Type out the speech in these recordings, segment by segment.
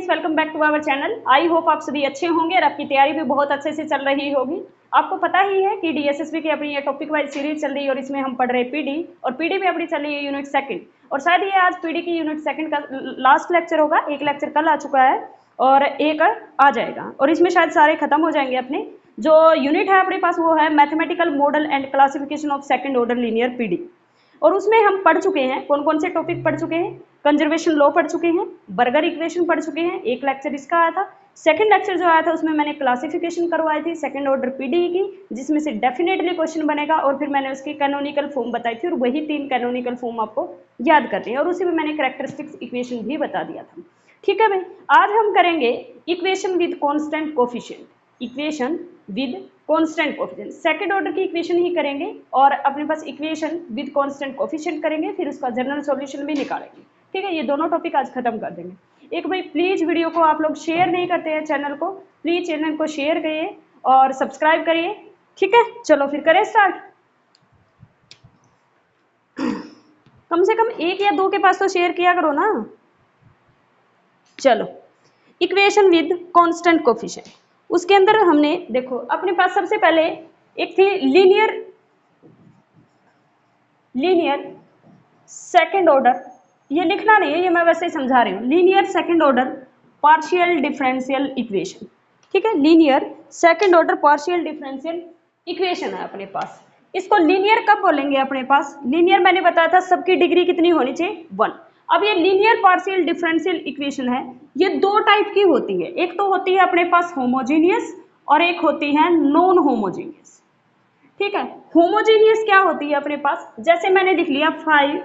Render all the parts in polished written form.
Friends, welcome back to our channel. I hope आप सभी अच्छे होंगे और आपकी तैयारी भी बहुत अच्छे से चल रही होगी। आपको पता ही है कि डीएसएसबी की अपनी ये टॉपिक वाइज सीरीज चल रही है और इसमें हम पढ़ रहे हैं पीडी, और पीडी में अपनी चल रही है यूनिट सेकंड, और शायद ये आज पीडी की यूनिट सेकंड का लास्ट लेक्चर होगा। एक लेक्चर कल आ चुका है और एक आ जाएगा, और इसमें शायद सारे खत्म हो जाएंगे। अपने जो यूनिट है अपने पास वो है mathematical model and classification of second order linear PD, और उसमें हम पढ़ चुके हैं कौन कौन से टॉपिक पढ़ चुके हैं। कंजर्वेशन लॉ पढ़ चुके हैं, बर्गर इक्वेशन पढ़ चुके हैं, एक लेक्चर इसका आया था। सेकंड लेक्चर जो आया था उसमें मैंने क्लासिफिकेशन करवाई थी सेकंड ऑर्डर पीडी की, जिसमें से डेफिनेटली क्वेश्चन बनेगा, और फिर मैंने उसकी कैनोनिकल फॉर्म बताई थी, और वही 3 कैनोनिकल फॉर्म आपको याद करते हैं, और उसी में मैंने कैरेक्टरिस्टिक्स इक्वेशन भी बता दिया था। ठीक है भाई, आज हम करेंगे equation with constant coefficient. Equation with constant coefficient, second order की इक्वेशन ही करेंगे, और अपने पास इक्वेशन विद कांस्टेंट कोफिशिएंट करेंगे, फिर उसका जनरल सॉल्यूशन भी निकालेंगे। ठीक है, ये दोनों टॉपिक आज खत्म कर देंगे। एक भाई प्लीज वीडियो को आप लोग शेयर नहीं करते हैं चैनल को, प्लीज चैनल को शेयर करिए और सब्सक्राइब करिए। ठीक है, चलो फिर करें स्टार्ट। कम से कम 1 या 2 के पास तो शेयर किया करो ना। चलो, इक्वेशन विद कांस्टेंट कोफिशिएंट, उसके अंदर हमने देखो अपने पास सबसे पहले एक थी लीनियर सेकंड ऑर्डर। ये लिखना नहीं है, ये मैं वैसे ही समझा रही हूँ। Linear second order partial differential equation. ठीक है, linear second order partial differential equation है अपने पास। इसको लीनियर कब बोलेंगे अपने पास? लीनियर मैंने बताया था सबकी डिग्री कितनी होनी चाहिए, 1। अब ये लीनियर पार्शियल डिफरेंशियल इक्वेशन है, ये 2 टाइप की होती है। एक तो होती है अपने पास होमोजीनियस, और एक होती है नॉन होमोजीनियस। ठीक है, होमोजीनियस क्या होती है अपने पास? जैसे मैंने लिख लिया 5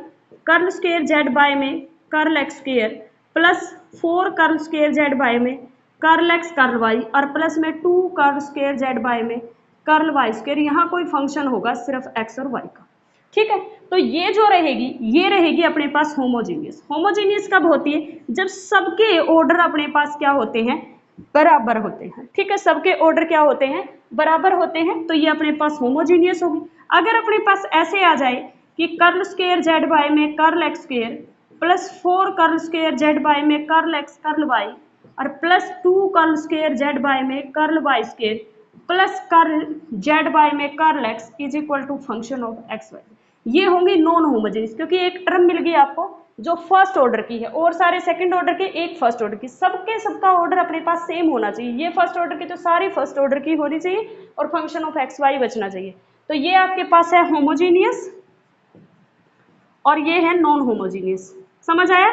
कर्ल स्क्वायर जेड बाय में curl X square plus 4 curl square Z by में कर्ल एक्स कर्ल वाई, और प्लस में 2 कर्ल स्क्वायर जेड बाय में कर्ल वाई स्क्वायर। यहाँ कोई फंक्शन होगा सिर्फ एक्स और वाई का। ठीक है, तो ये जो रहेगी ये रहेगी अपने पास होमोजीनियस। होमोजीनियस कब होती है? जब सबके ऑर्डर अपने पास क्या होते हैं, बराबर होते हैं। ठीक है, सबके ऑर्डर क्या होते हैं, बराबर होते हैं, तो ये अपने पास होमोजीनियस होगी। अगर अपने पास ऐसे आ जाए कि कर्ल स्क्वायर जेड बाय में curl X square plus 4 curl square Z by में कर्ल एक्स कर्ल वाई, और plus 2 curl square Z by में curl Y square plus curl Z by में curl X is equal to function of x Y, ये होंगी non homogeneous. क्योंकि एक term मिल गई आपको जो फर्स्ट ऑर्डर की है, और सारे सेकंड ऑर्डर के, एक फर्स्ट ऑर्डर की। सबका ऑर्डर अपने पास सेम होना चाहिए। ये फर्स्ट ऑर्डर की तो सारी फर्स्ट ऑर्डर की होनी चाहिए, और फंक्शन ऑफ एक्स वाई बचना चाहिए। तो ये आपके पास है होमोजीनियस और ये है नॉन होमोजीनियस। समझ आया?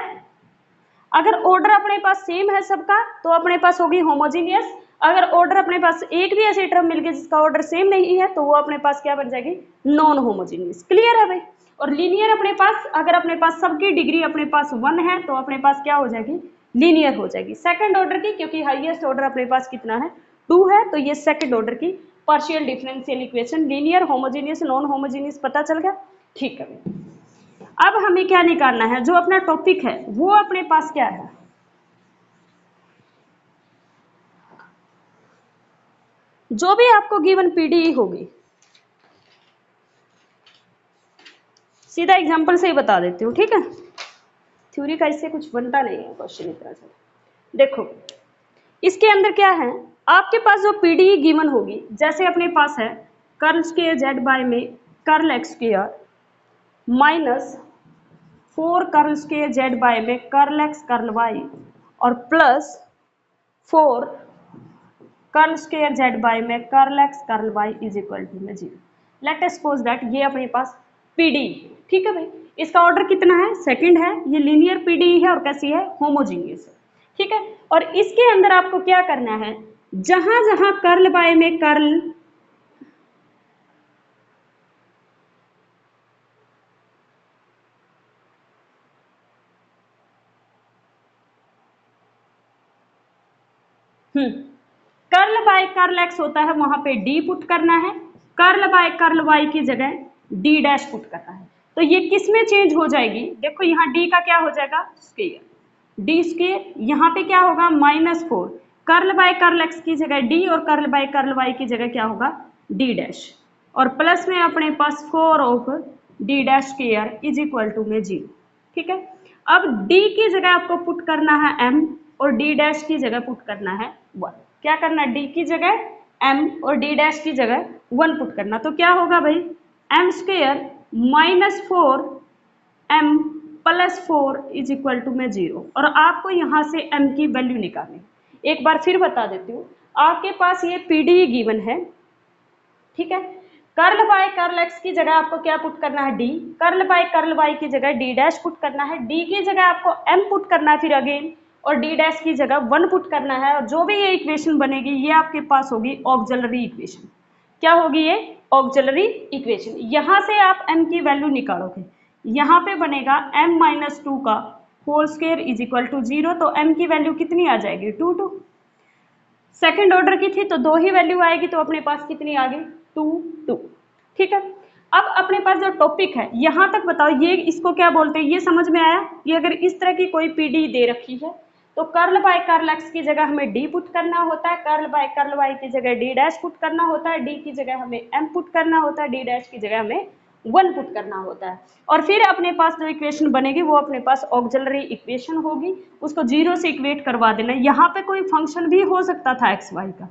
अगर ऑर्डर अपने पास सेम है सबका तो अपने पास होगी होमोजीनियस। अगर ऑर्डर अपने पास एक भी ऐसी टर्म मिल गई जिसका ऑर्डर सेम नहीं है तो वो अपने पास क्या बन जाएगी, नॉन होमोजीनियस। क्लियर है भाई? और लीनियर अपने पास, अगर अपने पास सबकी डिग्री अपने पास 1 है तो अपने पास क्या हो जाएगी, लीनियर हो जाएगी सेकंड ऑर्डर की। क्योंकि हाईएस्ट ऑर्डर अपने पास कितना है, 2 है, तो ये सेकंड ऑर्डर की partial differential equation linear, homogeneous, non homogeneous पता चल गया। ठीक है भाई, अब हमें क्या निकालना है, जो अपना टॉपिक है वो अपने पास क्या है, जो भी आपको गिवन पीडी होगी। सीधा एग्जांपल से ही बता देती हूँ। ठीक है, थ्योरी का इससे कुछ बनता नहीं है क्वेश्चन इतना सा। देखो इसके अंदर क्या है, आपके पास जो पीडी गिवन होगी, जैसे अपने पास है कर्ल स्क्वायर जेड बाय में curl X square minus 4 curl square Z by में कर्ल एक्स कर्ल वाई, और plus 4 curl square Z by में curl X curl Y is equal to में 0। लेट अस सपोज दैट ये अपने पास PD. ठीक है भाई, इसका ऑर्डर कितना है, सेकंड है, ये लीनियर पीडी है और कैसी है, होमोजीनियस है। ठीक है, और इसके अंदर आपको क्या करना है, जहां जहां कर्ल बाय में curl curl by curl X होता है वहां पे डी पुट करना है, कर्ल बाय कर्ल वाई की जगह डी डैश पुट करना है। तो ये किस में चेंज हो जाएगी, देखो यहाँ डी का क्या हो जाएगा, स्क्वायर, डी स्क्वायर, यहाँ पे क्या होगा -4, कर्ल बाय कर्ल एक्स की जगह डी, और कर्ल बाय कर्ल वाई की जगह क्या होगा, डी डैश, और प्लस में अपने पास 4 of D dash square is equal to में 0। ठीक है, अब डी की जगह आपको पुट करना है m, और डी डैश की जगह पुट करना है 1। क्या करना है, डी की जगह m और डी डैश की जगह 1 पुट करना। तो क्या होगा भाई, m square minus 4m plus 4 is equal to में 0। और आपको यहाँ से m की वैल्यू निकालनी। एक बार फिर बता देती हूँ, आपके पास ये पीडी गिवन है, ठीक है। कर्ल बाय कर्ल एक्स की जगह आपको क्या पुट करना है, D. Curl by curl Y की जगह डी डैश पुट करना है। डी की जगह आपको m पुट करना है फिर अगेन, और डी डैश की जगह 1 पुट करना है। और जो भी ये इक्वेशन बनेगी ये आपके पास होगी ऑक्सिलरी इक्वेशन। क्या होगी ये, ऑक्सिलरी इक्वेशन। यहाँ से आप m की वैल्यू निकालोगे, यहाँ पे बनेगा m माइनस 2 का whole square is equal to 0। तो m की वैल्यू कितनी आ जाएगी, 2। सेकेंड ऑर्डर की थी तो 2 ही वैल्यू आएगी, तो अपने पास कितनी आ गई, 2। ठीक है। अब अपने पास जो टॉपिक है यहाँ तक बताओ, ये इसको क्या बोलते हैं, ये समझ में आया। ये अगर इस तरह की कोई पीडी दे रखी है तो कर्ल बाय कर्ल एक्स की जगह हमें डी पुट करना होता है, कर्ल बाय कर्ल वाई की जगह डी डैश पुट करना होता है, डी की जगह हमें एम पुट करना होता है, डी डैश की जगह हमें 1 पुट करना होता है। और फिर अपने पास जो इक्वेशन बनेगी वो अपने पास ऑक्सिलरी इक्वेशन होगी, उसको 0 से इक्वेट करवा देना। यहाँ पे कोई फंक्शन भी हो सकता था एक्स वाई का,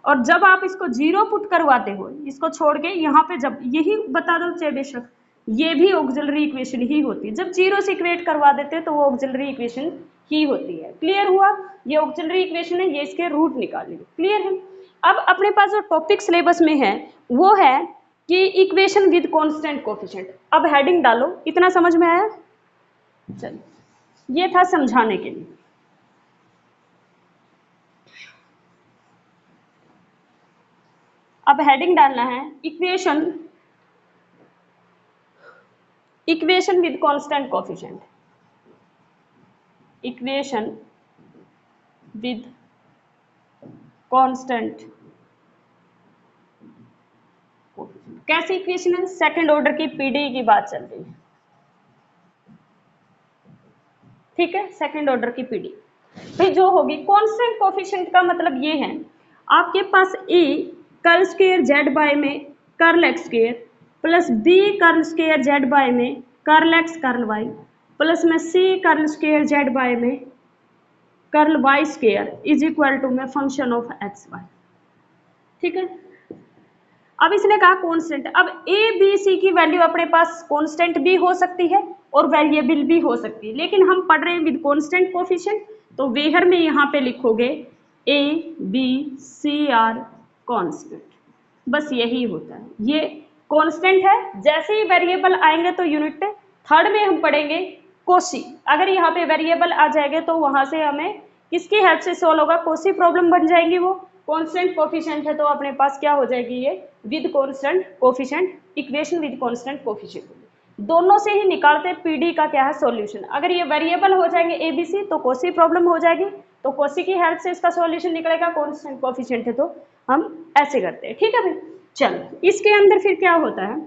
और जब आप इसको 0 पुट करवाते हो, इसको छोड़ के यहाँ पे जब यही बता दो चाहे बेशक ये भी ऑक्सिलरी इक्वेशन ही होती है। जब 0 से इक्वेट करवा देते हैं तो वो ऑक्सिलरी इक्वेशन ही होती है। क्लियर हुआ, ये ऑक्सिलरी इक्वेशन है, ये इसके रूट निकालेंगे। क्लियर है। अब अपने पास जो टॉपिक सिलेबस में है वो है कि इक्वेशन विद कांस्टेंट कोफिशिएंट। अब हेडिंग डालो, इतना समझ में आया। चलिए, ये था समझाने के लिए। अब हेडिंग डालना है equation with constant coefficient. Equation with constant coefficient कैसी इक्वेशन है, सेकंड ऑर्डर की पीडी की बात चल रही है, ठीक है। सेकंड ऑर्डर की पीडी भाई जो होगी कांस्टेंट कोफिशिएंट का मतलब ये है, आपके पास A curl square Z by में curl X square plus B curl square Z by में curl X curl Y plus में C curl square Z by में curl Y square is equal to में फंक्शन ऑफ एक्स वाई, ठीक है। अब इसने कहा कांस्टेंट। अब ए बी सी की वैल्यू अपने पास कांस्टेंट भी हो सकती है और वेरिएबल भी हो सकती है, लेकिन हम पढ़ रहे हैं विद कांस्टेंट कोफिशिएंट, तो वेहर में यहाँ पे लिखोगे A B C are constant, बस यही होता है, ये कांस्टेंट है। जैसे ही वेरिएबल आएंगे तो यूनिट थर्ड में हम पढ़ेंगे कोसी। अगर यहाँ पे वेरिएबल आ जाएंगे तो वहां से हमें किसकी हेल्प से सॉल्व होगा, कोसी प्रॉब्लम बन जाएंगी। वो कांस्टेंट कोफिशिएंट है तो अपने पास क्या हो जाएगी, ये with constant coefficient, equation with constant coefficient. दोनों से ही निकालते पीडी का क्या है सॉल्यूशन। अगर ये वेरिएबल हो जाएंगे एबीसी तो कोसी प्रॉब्लम हो जाएगी, तो कोसी की हेल्प से इसका सॉल्यूशन निकलेगा। कांस्टेंट कोफिशिएंट है तो हम ऐसे करते हैं, ठीक है भाई। चलो, इसके अंदर फिर क्या होता है,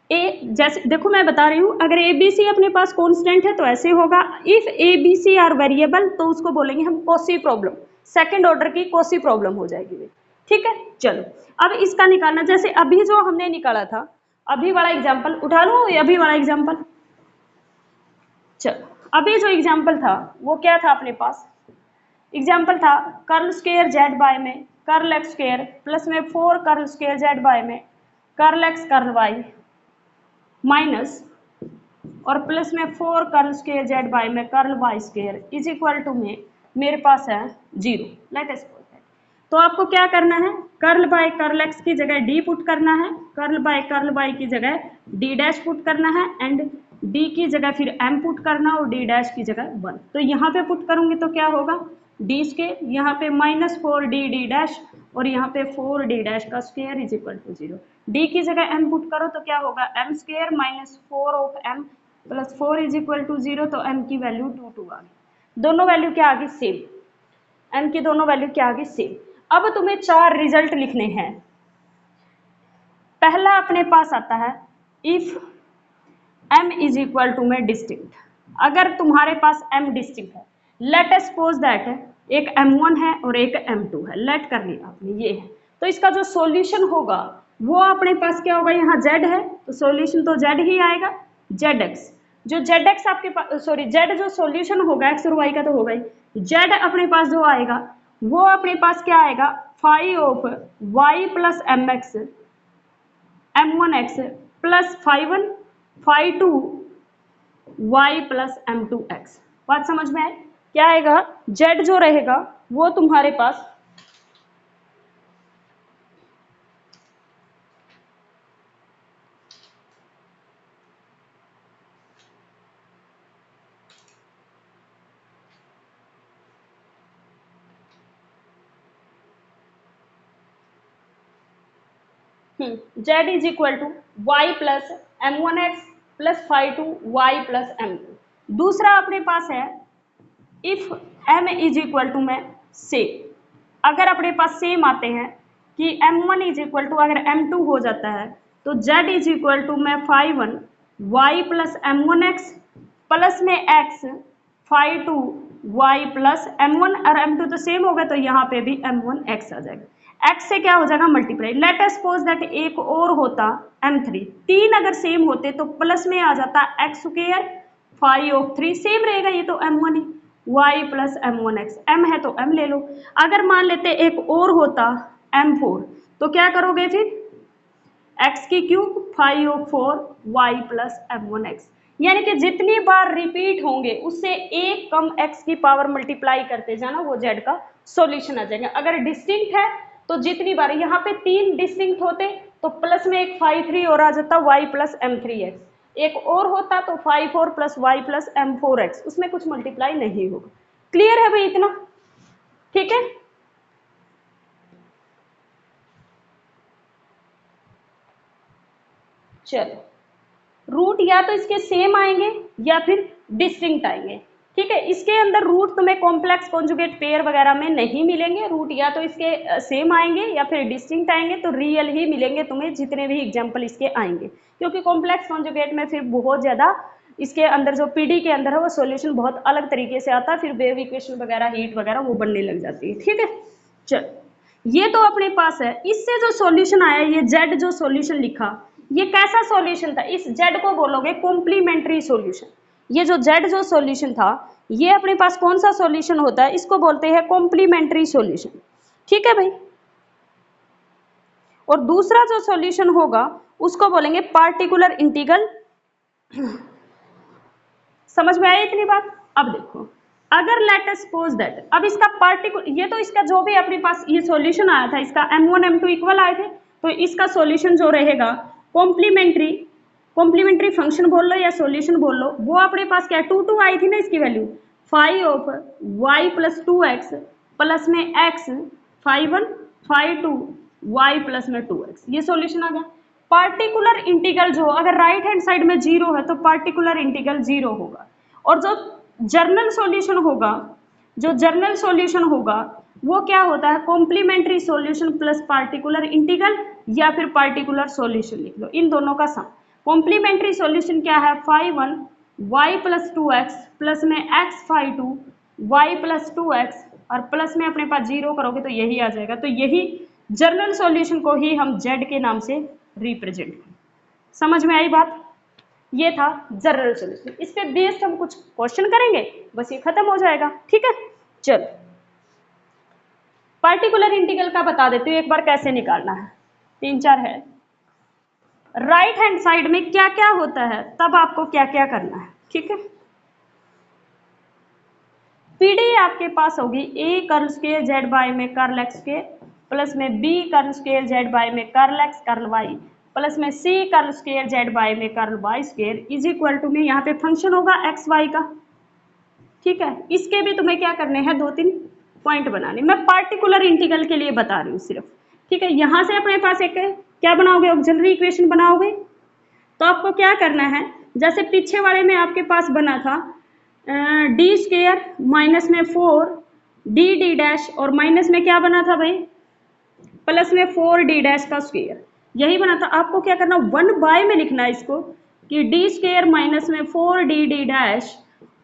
ए जैसे देखो मैं बता रही हूँ, अगर ए बी सी अपने पास कांस्टेंट है तो ऐसे होगा, if A B C are variable तो उसको बोलेंगे हम कोसी प्रॉब्लम, सेकंड ऑर्डर की कोसी प्रॉब्लम हो जाएगी, ठीक है। चलो, अब इसका निकालना, जैसे अभी जो हमने निकाला था, अभी वाला एग्जाम्पल उठा लो, अभी वाला एग्जाम्पल। चलो, अभी जो एग्जाम्पल था वो क्या था, अपने पास एग्जाम्पल था कर्ल स्क्वायर जेड बाय में कर्ल एक्स स्क्वायर प्लस में 4 कर्ल स्क्वायर जेड बाय में curl X curl Y minus और प्लस में 4 कर्ल स्क्वायर जेड बाय में curl Y square is equal to में मेरे पास है 0। Let us suppose that. तो आपको क्या करना है, कर्ल बाय कर्ल एक्स की जगह डी पुट करना है, कर्ल बाय कर्ल वाई की जगह डी डैश पुट करना है, एंड डी की जगह फिर एम पुट करना और डी डैश की जगह 1। तो यहाँ पे पुट करूंगी तो क्या होगा, डी स्क्वायर, यहाँ पे -4 डी डी डैश और यहाँ पे 4 डी डैश का square is equal to 0। D की जगह m पुट करो तो क्या होगा, m square -4 of m plus 4 is equal to 0। तो m की वैल्यू 2 आ गई। दोनों वैल्यू क्या आ गई, सेम। m की दोनों वैल्यू क्या आ गई, सेम। अब तुम्हें 4 रिजल्ट लिखने हैं। पहला अपने पास आता है if m is equal to में डिस्टिंक्ट। अगर तुम्हारे पास m डिस्टिंक्ट है, लेट अस सपोज दैट एक m1 है और एक m2 है, लेट कर लिया आपने, ये है। तो इसका जो सॉल्यूशन होगा वो अपने पास क्या होगा, यहाँ z है तो सॉल्यूशन तो z ही आएगा, zx। जो जेड एक्स आपके पास, सॉरी जेड जो सॉल्यूशन होगा एक्स और वाई का तो होगा ही, जेड अपने पास जो आएगा वो अपने पास क्या आएगा, five of Y plus M X M one x plus five one five two Y plus M two X. बात समझ में आए? क्या आएगा, जेड जो रहेगा वो तुम्हारे पास Z is equal to Y plus M one x plus five two Y plus M two. दूसरा अपने पास है if m is equal to में से, अगर अपने पास सेम आते हैं कि m1 इज इक्वल टू अगर m2 हो जाता है तो z इज इक्वल टू में five one Y plus M one x plus में x five two Y plus m1 और m2 तो सेम होगा तो यहाँ पे भी m1 x आ जाएगा। x से क्या हो जाएगा multiply, late us suppose that एक और होता m3, तीन अगर सेम होते तो प्लस में आ जाता x square five of three, same रहेगा ये तो m1 ही, y plus M one x, m है तो m ले लो। अगर मान लेते एक और होता m4 तो क्या करोगे फिर, x की cube five of four y plus M one x, यानी कि जितनी बार रिपीट होंगे उससे एक कम x की पावर मल्टीप्लाई करते जाना, वो z का सॉल्यूशन आ जाएगा। अगर डिस्टिंक्ट है तो जितनी बार, यहाँ पे तीन डिस्टिंक्ट होते तो प्लस में एक फाइव थ्री और आ जाता y plus m three x, एक और होता तो five four plus y plus m four x, उसमें कुछ मल्टीप्लाई नहीं होगा। क्लियर है भाई इतना? ठीक है, चलो रूट या तो इसके सेम आएंगे या फिर डिस्टिंक्ट आएंगे। ठीक है, इसके अंदर रूट तुम्हें कॉम्प्लेक्स कॉन्जुगेट पेयर वगैरह में नहीं मिलेंगे, रूट या तो इसके सेम आएंगे या फिर डिस्टिंक्ट आएंगे, तो रियल ही मिलेंगे तुम्हें जितने भी एग्जाम्पल इसके आएंगे, क्योंकि कॉम्प्लेक्स कॉन्जुगेट में फिर बहुत ज़्यादा इसके अंदर जो पीडी के अंदर है वो सॉल्यूशन बहुत अलग तरीके से आता है, फिर वेव इक्वेशन वगैरह हीट वगैरह वो बनने लग जाती है। ठीक है, चल ये तो अपने पास है। इससे जो सॉल्यूशन आया, ये जेड जो सॉल्यूशन लिखा, ये कैसा सॉल्यूशन था, इस जेड को बोलोगे कॉम्प्लीमेंट्री सॉल्यूशन। ये जो जेड जो सॉल्यूशन था ये अपने पास कौन सा सॉल्यूशन होता है, इसको बोलते हैं कॉम्प्लीमेंट्री सॉल्यूशन। ठीक है भाई, और दूसरा जो सॉल्यूशन होगा उसको बोलेंगे पार्टिकुलर इंटीग्रल। समझ में आई इतनी बात? अब देखो, अगर लेट अस सपोज दैट, अब इसका पार्टिकुलर, ये तो इसका जो भी अपने पास ये सॉल्यूशन आया था, इसका m1 m2 इक्वल आए थे, तो इसका सॉल्यूशन जो रहेगा कॉम्प्लीमेंट्री फंक्शन बोल लो या सॉल्यूशन बोल लो, वो अपने पास क्या, 2 2 आई थी ना इसकी value, five of Y plus two X plus में X five one five two Y plus में टू एक्स, ये सॉल्यूशन आ गया। पार्टिकुलर इंटीग्रल जो अगर राइट हैंड साइड में जीरो है तो पार्टिकुलर इंटीग्रल जीरो होगा, और जो जर्नल सॉल्यूशन होगा, जो जर्नल सॉल्यूशन होगा वो क्या होता है, complementary solution plus particular integral, या फिर पार्टिकुलर सॉल्यूशन लिख लो, इन दोनों का सम। कॉम्प्लीमेंट्री सॉल्यूशन क्या है, five one Y plus two X plus में X five two Y plus two X, और प्लस में अपने पास जीरो करोगे तो यही आ जाएगा। तो यही जर्नल सॉल्यूशन को ही हम जेड के नाम से रिप्रेजेंट करें। समझ में आई बात? ये था जनरल सॉल्यूशन। इस पे बेस्ड हम कुछ क्वेश्चन करेंगे, बस ये खत्म हो जाएगा। ठीक है, चलो पार्टिकुलर इंटीग्रल का बता देती हूँ एक बार कैसे निकालना है, तीन चार है। राइट हैंड साइड में क्या क्या होता है तब आपको क्या क्या करना है। ठीक है, पीडी आपके पास होगी A curl square Z by में कर्ल एक्स स्क्वायर प्लस में B curl square Z by में curl X curl Y plus में C curl square Z by में curl Y square is equal to में यहाँ पे फंक्शन होगा x Y का। ठीक है, इसके भी तुम्हें क्या करने हैं, दो तीन पॉइंट बनाने। मैं पार्टिकुलर इंटीग्रल के लिए बता रही हूँ सिर्फ। ठीक है, यहाँ से अपने पास एक क्या बनाओगे, ऑक्सिलरी इक्वेशन बनाओगे। तो आपको क्या करना है, जैसे पीछे वाले में आपके पास बना था डी स्क्वायर माइनस में फोर डी डी डैश, और माइनस में क्या बना था भाई, प्लस में फोर डी डैश का स्क्वायर, यही बना था। आपको क्या करना, वन बाय में लिखना है इसको कि डी स्क्वायर माइनस में फोर डी डी डैश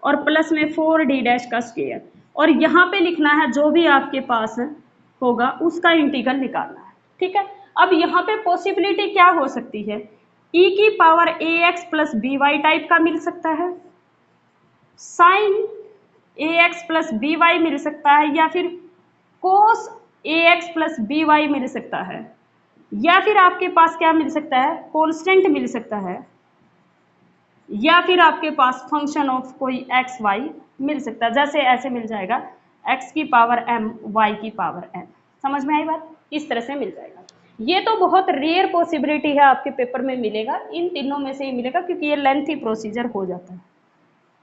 और प्लस में फोर डी डैश का स्क्वायर, और यहाँ पे लिखना है जो भी आपके पास होगा उसका इंटीग्रल निकालना है। ठीक है, अब यहाँ पे पॉसिबिलिटी क्या हो सकती है, ई की पावर ए x plus B Y type का मिल सकता है, साइन ए एक्स प्लस बी वाई मिल सकता है, या फिर कोस ए एक्स प्लस बी वाई मिल सकता है, या फिर आपके पास क्या मिल सकता है, कांस्टेंट मिल सकता है, या फिर आपके पास फंक्शन ऑफ कोई एक्स वाई मिल सकता है। जैसे ऐसे मिल जाएगा एक्स की पावर एम वाई की पावर एन। समझ में आई बात? इस तरह से मिल जाएगा। ये तो बहुत रेयर पॉसिबिलिटी है आपके पेपर में मिलेगा, इन तीनों में से ही मिलेगा क्योंकि ये लेंथी प्रोसीजर हो जाता है।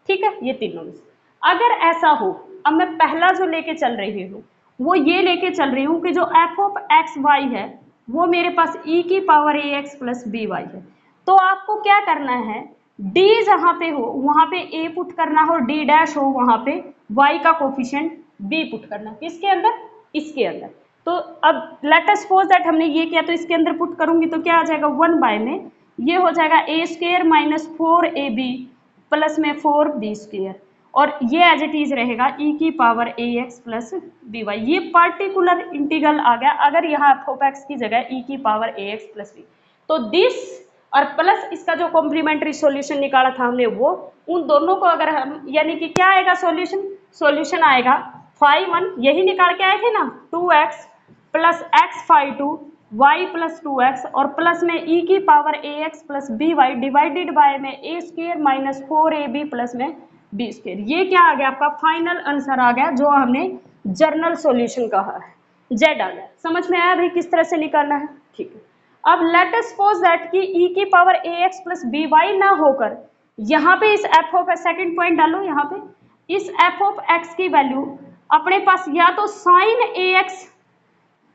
ठीक है, ये तीनों में से अगर ऐसा हो, अब मैं पहला जो लेके चल रही हूँ वो ये लेके चल रही हूँ कि जो एफ ऑफ एक्स वाई है वो मेरे पास ई की पावर ए एक्स प्लस बी वाई है। तो आपको क्या करना है, डी जहाँ पे हो वहां पे ए पुट करना हो, डी डैश हो वहां पे वाई का कोफिशिएंट बी पुट करना। किसके अंदर? इसके अंदर। तो अब लेट अस सपोज दैट हमने ये किया, तो इसके अंदर पुट करूंगी तो क्या आ जाएगा, 1 बाय में ये हो जाएगा ए स्क्वायर माइनस 4ab प्लस में 4b स्क्वायर, और ये एज इट इज रहेगा e की पावर ए एक्स प्लस बी वाई। ये पार्टिकुलर इंटीग्रल आ गया अगर यहाँ एफ ऑफ एक्स की जगह e की पावर ए एक्स प्लस बी। तो दिस और प्लस इसका जो कॉम्प्लीमेंट्री सॉल्यूशन निकाला था हमने वो, उन दोनों को अगर हम, यानी कि क्या आएगा सॉल्यूशन, सॉल्यूशन आएगा फाई 1 यही निकाल के आए थे ना, 2x plus x phi 2 y plus 2x और प्लस में e की power A x plus B Y divided by में a square minus 4ab plus में बी स्क्वायर। ये क्या आ गया आपका फाइनल आंसर आ गया जो हमने जर्नल सॉल्यूशन कहा है, जेड आ गया। समझ में आया भाई किस तरह से निकालना है? ठीक है। अब लेट अस सपोज दैट कि e की पावर ए एक्स प्लस बी वाई ना होकर यहाँ पे इस एफ ऑफ, सेकेंड पॉइंट डालो, यहाँ पे इस एफ ऑफ एक्स की वैल्यू अपने पास या तो साइन ए एक्स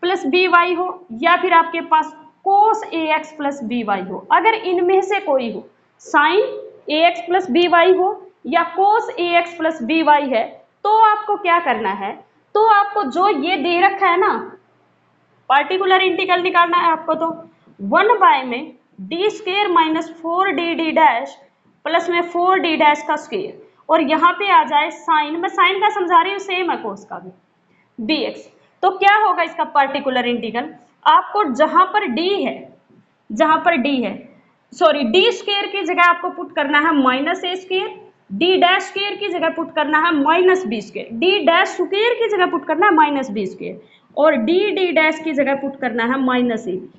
प्लस बी वाई हो या फिर आपके पास कोस ए एक्स प्लस बी वाई हो। अगर इनमें से कोई हो, साइन ए एक्स प्लस बी वाई हो या कोस ए एक्स प्लस बी वाई है, तो आपको क्या करना है, तो आपको जो ये दे रखा है ना, पार्टिकुलर इंटीग्रल निकालना है आपको। तो 1 बाय में D square minus 4d D dash plus में 4d डैश का स्क्वायर, और यहाँ पे आ जाए साइन, मैं साइन का समझा रही हूँ, सेम है कोस का भी, dx। तो क्या होगा इसका पार्टिकुलर इंटीग्रल, आपको जहां पर d है, सॉरी डी स्क्वायर की जगह आपको पुट करना है माइनस ए स्क्वायर, डी डैश स्क्वायर की जगह पुट करना है minus B square, d dash square की जगह पुट करना है माइनस बी स्क्वायर, और डी डैश की जगह पुट करना है माइनस ए बी।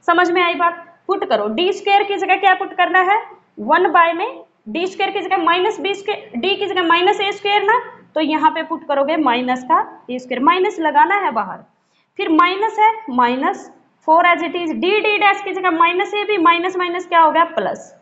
समझ में आई बात? पुट करो, डी स्क्वायर की जगह क्या पुट करना है, 1 बाय में डी स्क्वायर की जगह माइनस बी स्क्वायर, डी की जगह माइनस ए स्क्वायर ना, तो यहाँ पे पुट करोगे माइनस का ए स्क्वायर, माइनस लगाना है बाहर, फिर माइनस है minus 4 as it is, d dash की जगह minus a b, minus minus क्या हो गया प्लस,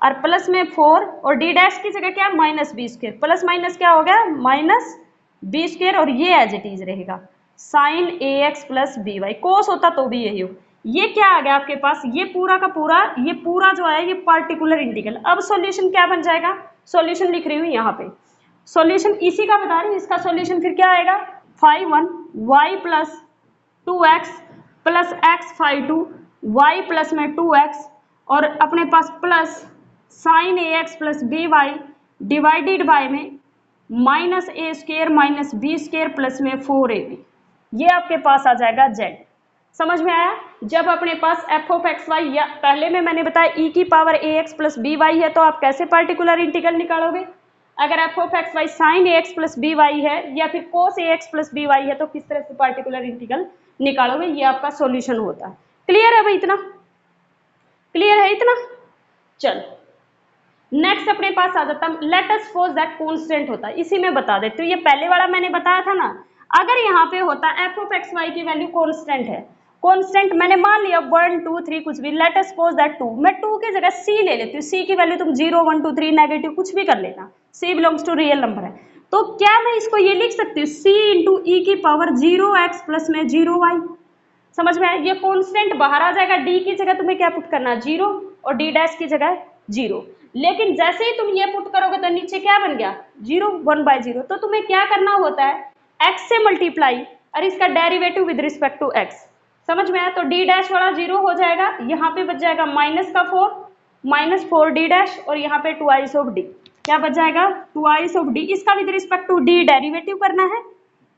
और प्लस में 4 और डी डैश की जगह क्या minus B square, plus minus क्या हो गया माइनस बी स्क्वायर, और ये एज इट इज रहेगा साइन ए x plus B y. Cos होता तो भी यही हो। ये क्या आ गया आपके पास, ये पूरा का पूरा, ये पूरा जो है ये पार्टिकुलर इंटीग्रल। अब सॉल्यूशन क्या बन जाएगा, सॉल्यूशन लिख रही हूँ यहाँ पे, सॉल्यूशन इसी का बता रही हूँ, इसका सॉल्यूशन फिर क्या आएगा, phi 1 Y plus 2x plus x phi 2 Y plus में 2x और अपने पास plus sine A x plus B Y divided by में माइनस ए square minus B square plus में 4ab। ये आपके पास आ जाएगा z। समझ में आया? जब अपने पास एफ ऑफ एक्स वाई, या पहले में मैंने बताया e की पावर ए एक्स प्लस बी वाई है, तो आप कैसे पार्टिकुलर इंटीग्रल निकालोगे, अगर f of x y sine A x plus B y है या फिर कोस ए एक्स प्लस बी वाई है, तो किस तरह से पार्टिकुलर इंटीग्रल निकालोगे, ये आपका सॉल्यूशन होता है। क्लियर है भाई? इतना क्लियर है? इतना चलो नेक्स्ट अपने पास आ जाता है, let us suppose that constant होता है, इसी में बता देती हूँ। ये पहले वाला मैंने बताया था ना, अगर यहाँ पे होता एफ ऑफ एक्स वाई की वैल्यू कांस्टेंट है, कांस्टेंट मैंने मान लिया 1 2 3 कुछ भी, लेट अस सपोज दैट 2, मैं 2 की जगह c ले लेती हूँ, c की वैल्यू तुम 0 1 2 3 नेगेटिव कुछ भी कर लेना, c belongs to real number है। तो क्या मैं इसको ये लिख सकती हूँ c इंटू ई की पावर 0x प्लस में 0y। समझ में आया? ये कांस्टेंट बाहर आ जाएगा, d की जगह तुम्हें क्या पुट करना है 0 और d डैश की जगह 0, लेकिन जैसे ही तुम ये पुट करोगे तो नीचे क्या बन गया 0 1 बाय 0। तो तुम्हें क्या करना होता है, x से मल्टीप्लाई और इसका derivative with respect to x। समझ में आया? तो d डैश वाला 0 हो जाएगा, यहाँ पे बच जाएगा माइनस का 4 माइनस 4 d डैश, और यहाँ पे ट्वाइस ऑफ d, क्या बच जाएगा ट्वाइस ऑफ d। इसका with respect to d derivative करना है,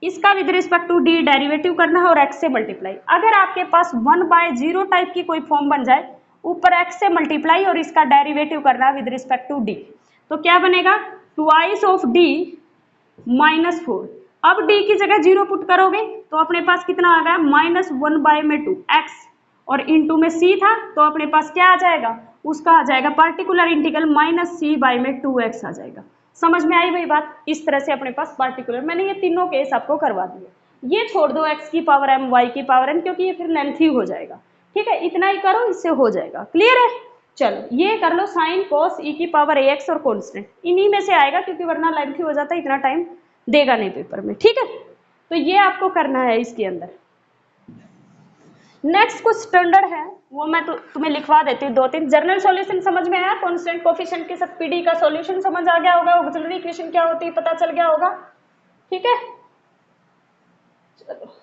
इसका with respect to d derivative करना है और x से मल्टीप्लाई। अगर आपके पास 1 बाय 0 टाइप की कोई फॉर्म बन जाए, ऊपर x से मल्टीप्लाई और इसका डेरिवेटिव करना विद रिस्पेक्ट टू d। तो क्या बनेगा, ट्वाइस ऑफ d -4। अब d की जगह 0 पुट करोगे तो अपने पास कितना आ गया, -1/2 x, और इंटू में c था तो अपने पास क्या आ जाएगा, उसका आ जाएगा पार्टिकुलर इंटीग्रल -c/2x आ जाएगा। समझ में आई भाई बात। इस तरह से अपने पास पार्टिकुलर, मैंने ये तीनों केस आपको करवा दिए। ये छोड़ दो x की पावर m y की पावर n, क्योंकि ये फिर लेंथी हो जाएगा। ठीक है, इतना ही करो, इससे हो जाएगा। क्लियर है। चलो ये कर लो साइन कॉस e की पावर ax और कॉन्स्टेंट, इन्हीं में से आएगा क्योंकि वरना लेंथी हो जाता है, इतना टाइम देगा नहीं पेपर में। ठीक है, तो ये आपको करना है इसके अंदर। नेक्स्ट कुछ स्टैंडर्ड है वो मैं तुम्हें लिखवा देती हूँ, 2-3। जनरल सॉल्यूशन समझ में आया, कांस्टेंट कोफिशिएंट के साथ पीडी का सॉल्यूशन समझ आ गया होगा, ऑक्सिलरी इक्वेशन क्या होती है पता चल गया होगा। ठीक है, चलो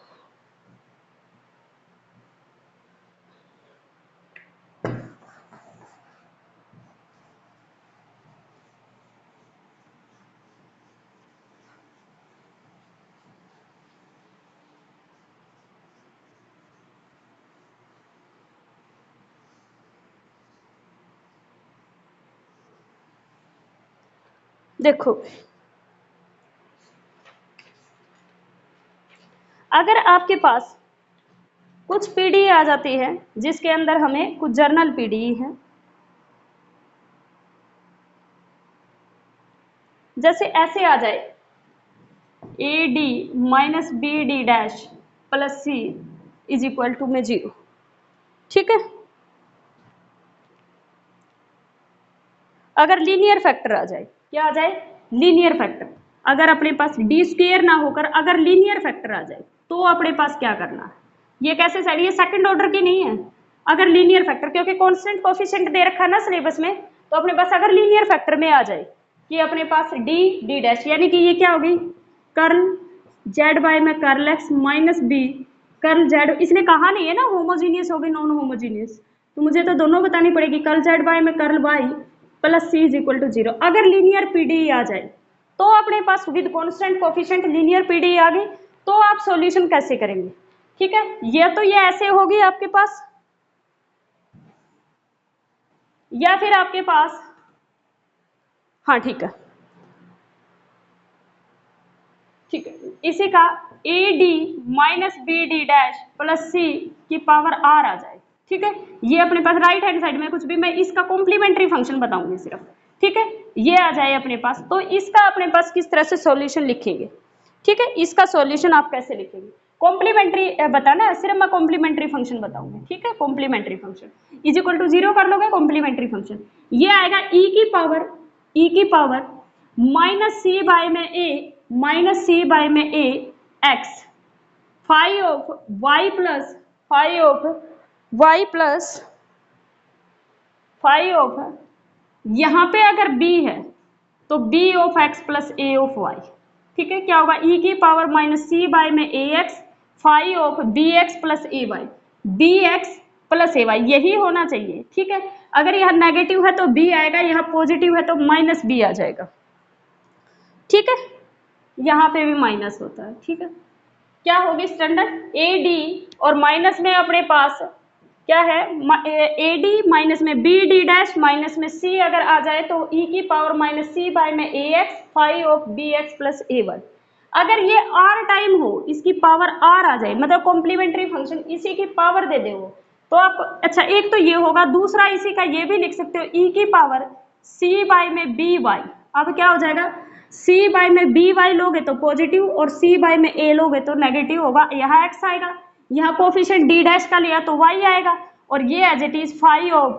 देखो, अगर आपके पास कुछ पीडी आ जाती है जिसके अंदर हमें कुछ जर्नल पीडी है, जैसे ऐसे आ जाए a D minus B D dash plus C is equal to में 0। ठीक है, अगर लीनियर फैक्टर आ जाए, क्या आ जाए, लीनियर फैक्टर, अगर अपने पास डी स्क्वायर ना होकर अगर लीनियर फैक्टर आ जाए तो अपने पास क्या करना है, ये कैसे साइड, ये सेकंड ऑर्डर की नहीं है। अगर लीनियर फैक्टर, क्योंकि कांस्टेंट कोफिशिएंट दे रखा है ना सिलेबस में, तो अपने पास अगर लीनियर फैक्टर में आ जाए कि अपने पास डी डी डैश, यानी कि ये क्या होगी, कर्ल जेड बाय में curl x minus b curl z, इसने कहा नहीं है ना होमोजीनियस होगी नॉन होमोजीनियस, तो मुझे तो दोनों बतानी पड़ेगी, कर्ल जेड बाय में curl Y plus C is equal to 0। अगर लीनियर पीडी आ जाए तो अपने पास with constant coefficient linear PD आ गई, तो आप सॉल्यूशन कैसे करेंगे। ठीक है, ये तो ये ऐसे होगी आपके पास, या फिर आपके पास, हाँ ठीक है, ठीक है, इसी का A D minus B D dash plus C की पावर आर आ जाए। ठीक है, ये अपने पास राइट हैंड साइड में कुछ भी, मैं इसका कॉम्प्लीमेंट्री फंक्शन बताऊंगी सिर्फ। ठीक है, ये आ जाए अपने पास, तो इसका अपने पास किस तरह से सॉल्यूशन लिखेंगे। ठीक है, इसका सॉल्यूशन आप कैसे लिखेंगे, कॉम्प्लीमेंट्री बताना है, सिर्फ मैं कॉम्प्लीमेंट्री फंक्शन बताऊंगी। ठीक है, complementary function is equal to 0 कर लोगे, कॉम्प्लीमेंट्री फंक्शन ये आएगा ई की पावर माइनस सी बाय में ए माइनस सी बाय में A X five of Y plus five of यहाँ पे अगर b है तो b of x plus a of y। ठीक है, क्या होगा, e की पावर माइनस सी बाय में A X five of B x plus A Y, B x plus A Y यही होना चाहिए। ठीक है, अगर यहाँ नेगेटिव है तो b आएगा, यहाँ पॉजिटिव है तो माइनस b आ जाएगा। ठीक है, यहाँ पे भी माइनस होता है। ठीक है, क्या होगी स्टैंडर्ड, ए डी और माइनस में अपने पास क्या है, ए डी माइनस में बी डी डैश माइनस में सी अगर आ जाए तो ई की पावर माइनस सी बाय में A X five of B x plus A one. अगर ये आर टाइम हो, इसकी पावर आर आ जाए, मतलब कॉम्प्लीमेंट्री फंक्शन इसी की पावर दे दे वो, तो आप, अच्छा एक तो ये होगा, दूसरा इसी का ये भी लिख सकते हो, ई की पावर सी बाय में बी वाई। अब क्या हो जाएगा, सी बाय में बी वाई लोगे तो पॉजिटिव और सी बाय में ए लोगे तो नेगेटिव होगा, यहाँ एक्स आएगा, यहाँ कोफिशिएंट डी डैश का लिया तो वाई आएगा, और ये as it is five of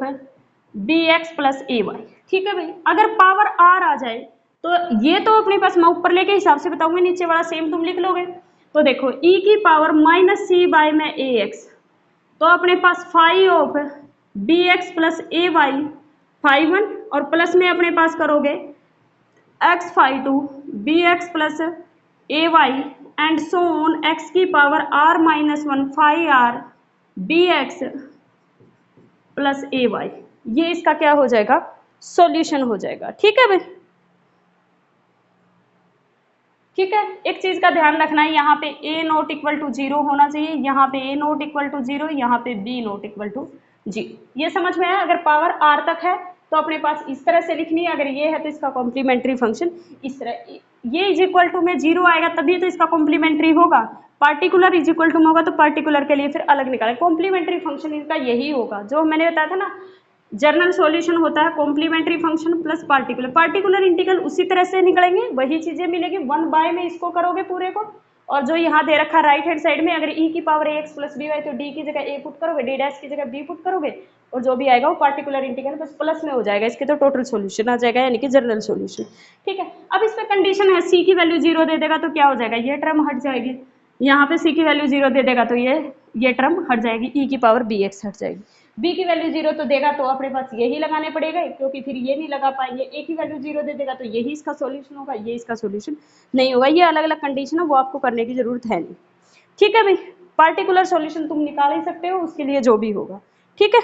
B x plus A y. ठीक है भाई, अगर पावर आर आ जाए तो ये तो अपने पास मैं ऊपर लेके हिसाब से बताऊंगी, नीचे वाला सेम तुम लिख लोगे। तो देखो ई की पावर माइनस सी बाय में ए एक्स, तो अपने पास five of B x plus A Y five one, और प्लस में अपने पास करोगे X five two B x plus A Y and so on X की power R minus one five R B x plus ए Y. ये इसका क्या हो जाएगा, सॉल्यूशन हो जाएगा। ठीक है भाई, ठीक है, एक चीज का ध्यान रखना है, यहाँ पे a नॉट इक्वल टू 0 होना चाहिए, यहाँ पे a नॉट इक्वल टू 0, यहाँ पे b नॉट इक्वल टू जी, ये समझ में आया। अगर पावर r तक है तो अपने पास इस तरह से लिखनी है, अगर ये है तो इसका कॉम्प्लीमेंट्री फंक्शन इस तरह, ये इज इक्वल टू में 0 आएगा तभी तो इसका कॉम्प्लीमेंट्री होगा, पार्टिकुलर इज इक्वल टू में होगा तो पार्टिकुलर के लिए फिर अलग निकालें। कॉम्प्लीमेंट्री फंक्शन इनका यही होगा जो मैंने बताया था ना, जर्नल सॉल्यूशन होता है complementary function plus particular, particular integral उसी तरह से निकलेंगे, वही चीजें मिलेगी, 1 में इसको करोगे पूरे को, और जो यहाँ दे रखा राइट हैंड साइड में, अगर e की power ax plus B y तो d की जगह a पुट करोगे, d डैश की जगह b पुट करोगे, और जो भी आएगा वो पार्टिकुलर इंटीग्रल बस प्लस में हो जाएगा, इसके तो टोटल सॉल्यूशन आ जाएगा, यानी कि जनरल सॉल्यूशन। ठीक है, अब इस पे कंडीशन है c की वैल्यू 0 दे देगा तो क्या हो जाएगा, ये टर्म हट जाएगी, यहाँ पे c की वैल्यू 0 दे देगा तो ये टर्म हट जाएगी, e की पावर bx हट जाएगी, b की वैल्यू 0 तो देगा तो अपने पास यही लगाने पड़ेगा, क्योंकि फिर ये नहीं लगा पाएंगे, a की वैल्यू 0 दे देगा तो यही इसका सॉल्यूशन होगा, ये इसका सॉल्यूशन नहीं होगा, ये अलग अलग कंडीशन है वो आपको करने की जरूरत है नहीं। ठीक है भाई, पार्टिकुलर सॉल्यूशन तुम निकाल ही सकते हो, उसके लिए जो भी होगा। ठीक है,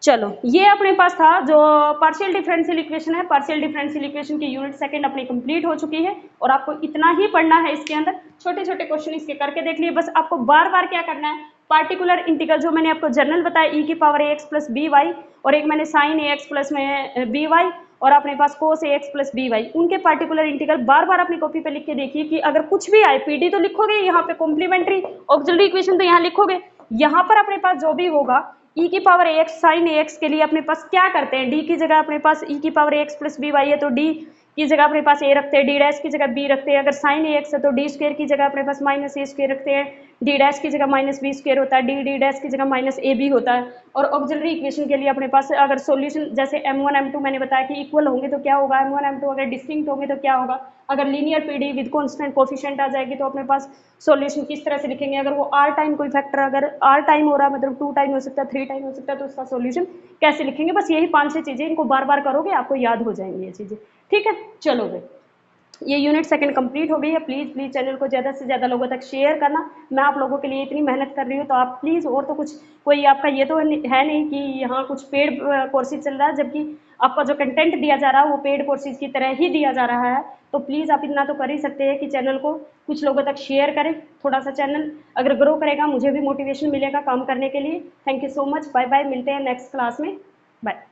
चलो ये अपने पास था जो पार्शियल डिफरेंशियल इक्वेशन है, पार्शियल डिफरेंशियल इक्वेशन की यूनिट सेकंड अपनी कंप्लीट हो चुकी है, और आपको इतना ही पढ़ना है, इसके अंदर छोटे छोटे क्वेश्चन इसके करके देख लिए, बस आपको बार बार क्या करना है, पार्टिकुलर इंटीग्रल जो मैंने आपको जर्नल बताया e की power ax plus B y, और एक मैंने साइन ax प्लस में बी वाई, और अपने पास cos ax plus B y, उनके पार्टिकुलर इंटीग्रल बार बार अपनी कॉपी पे लिख के देखिए कि अगर कुछ भी आए, पीडी तो लिखोगे, यहाँ पे कॉम्प्लीमेंट्री ऑक्सिलरी इक्वेशन तो यहाँ लिखोगे, यहाँ पर अपने पास जो भी होगा e की पावर ax साइन ax के लिए अपने पास क्या करते हैं, d की जगह अपने पास e की power ax plus B y है तो d की जगह अपने पास a रखते हैं, d डैश की जगह b रखते हैं, अगर साइन ax है तो d स्क्वायर की जगह अपने पास माइनस a स्क्वायर रखते हैं, d डैश की जगह माइनस b स्क्वायर होता है, d डैश की जगह माइनस ab होता है, और ऑक्सिलरी इक्वेशन के लिए अपने पास अगर सॉल्यूशन जैसे m1 m2 मैंने बताया कि इक्वल होंगे तो क्या होगा, m1 m2 अगर डिस्टिंक्ट होंगे तो क्या होगा, अगर linear PD with constant coefficient आ जाएगी तो अपने पास सॉल्यूशन किस तरह से लिखेंगे, अगर वो r टाइम कोई फैक्टर अगर r टाइम हो रहा है मतलब 2 टाइम हो सकता है, 3 टाइम हो सकता है, तो उसका सॉल्यूशन कैसे लिखेंगे, बस यही 5-6 चीजें, इनको बार बार करोगे आपको याद हो जाएंगी ये चीजें। ठीक है, चलो भाई ये यूनिट सेकंड कंप्लीट हो गई है, प्लीज़ चैनल को ज़्यादा से ज़्यादा लोगों तक शेयर करना, मैं आप लोगों के लिए इतनी मेहनत कर रही हूँ तो आप प्लीज़, और तो कुछ कोई आपका ये तो है नहीं कि यहाँ कुछ पेड कोर्सेज चल रहा है, जबकि आपका जो कंटेंट दिया जा रहा है वो पेड कोर्सेज की तरह ही दिया जा रहा है, तो प्लीज़ आप इतना तो कर ही सकते हैं कि चैनल को कुछ लोगों तक शेयर करें, थोड़ा सा चैनल अगर ग्रो करेगा मुझे भी मोटिवेशन मिलेगा काम करने के लिए। Thank you so much, bye bye, मिलते हैं नेक्स्ट क्लास में, बाय।